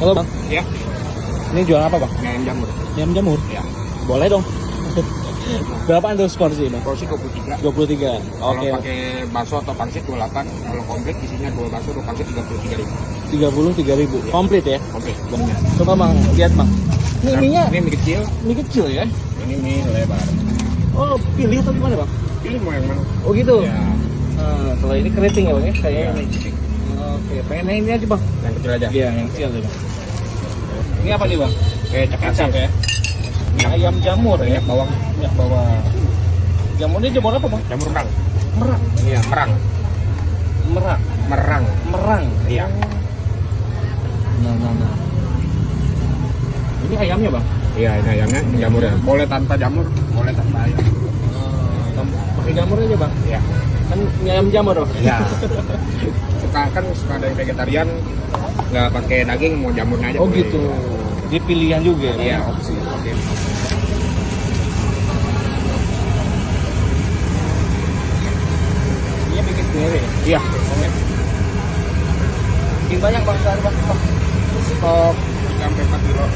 Halo bang, Ya, ini jual apa bang? ayam jamur. Ayam jamur? Ya, Boleh dong. Berapaan tuh porsi bang? porsi 23. 23. Kalau Oke. pakai bakso atau pangsit 28. Kalau komplit isinya 2 bakso, 2 pangsit 33.000. 33.000. Komplit ya? Komplit. Coba bang, lihat bang. Ini ininya Ini mie kecil, mie kecil ya? ini mie lebar. Oh, pilih atau gimana bang? Pilih mau yang mana? Oh gitu? Ya, Kalau ini keriting ya bang ya? Kayaknya ya. ini. Oke, pengen yang ini aja bang. Yang kecil aja. Iya, yang kecil aja bang. Ini apa nih bang? Kayak Kecap cakap ya? Ayam jamur ya? Minyak bawang. Minyak bawang. Jamurnya jamur apa bang? Jamur merang. Merak. Iya, merang. Merak. Merang. Merang. Iya. Nah. Ini ayamnya bang? Iya, ini ayamnya, ini jamurnya. Boleh tanpa jamur, boleh tanpa ayam. Pakai jamur aja bang? Iya. Kan mie ayam jamur loh. Iya. Suka ada yang vegetarian nggak pakai daging, mau jamurnya aja. Oh boleh. gitu. Jadi pilihan juga ya? Iya, Bang? opsi. Oke. Ini bikin sendiri ya? Iya. Oke. Bikin banyak bang sehari bang? Stok 3-4 kilo.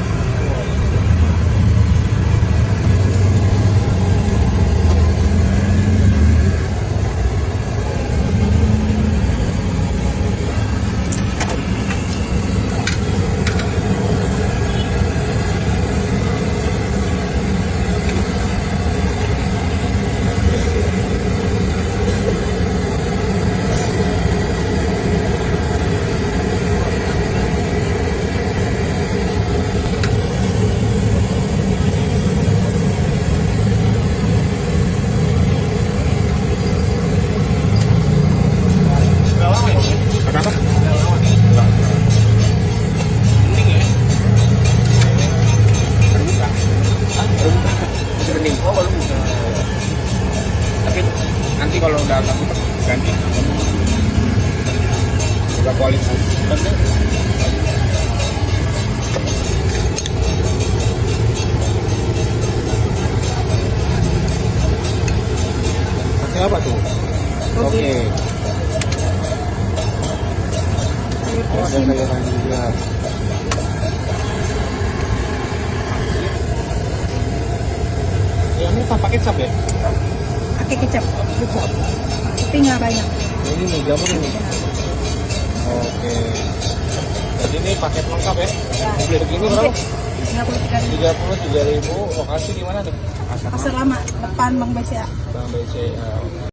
Kenapa? Mending ya? Terbuka. Masih bening. Oh baru buka. Tapi nanti kalau udah agak ganti. Udah kualitas. Nanti pakai apa tuh? Oke. Oh, ada sayuran juga. Yang ini tanpa kecap ya? Pakai kecap, Kecap. tapi nggak banyak. Ini nih jamur ini. Oke. Jadi ini paket lengkap ya? Komplit begini berapa? 33.000. 33.000. Lokasi di mana tuh? Pasar lama depan Bang BCA. Bang BCA.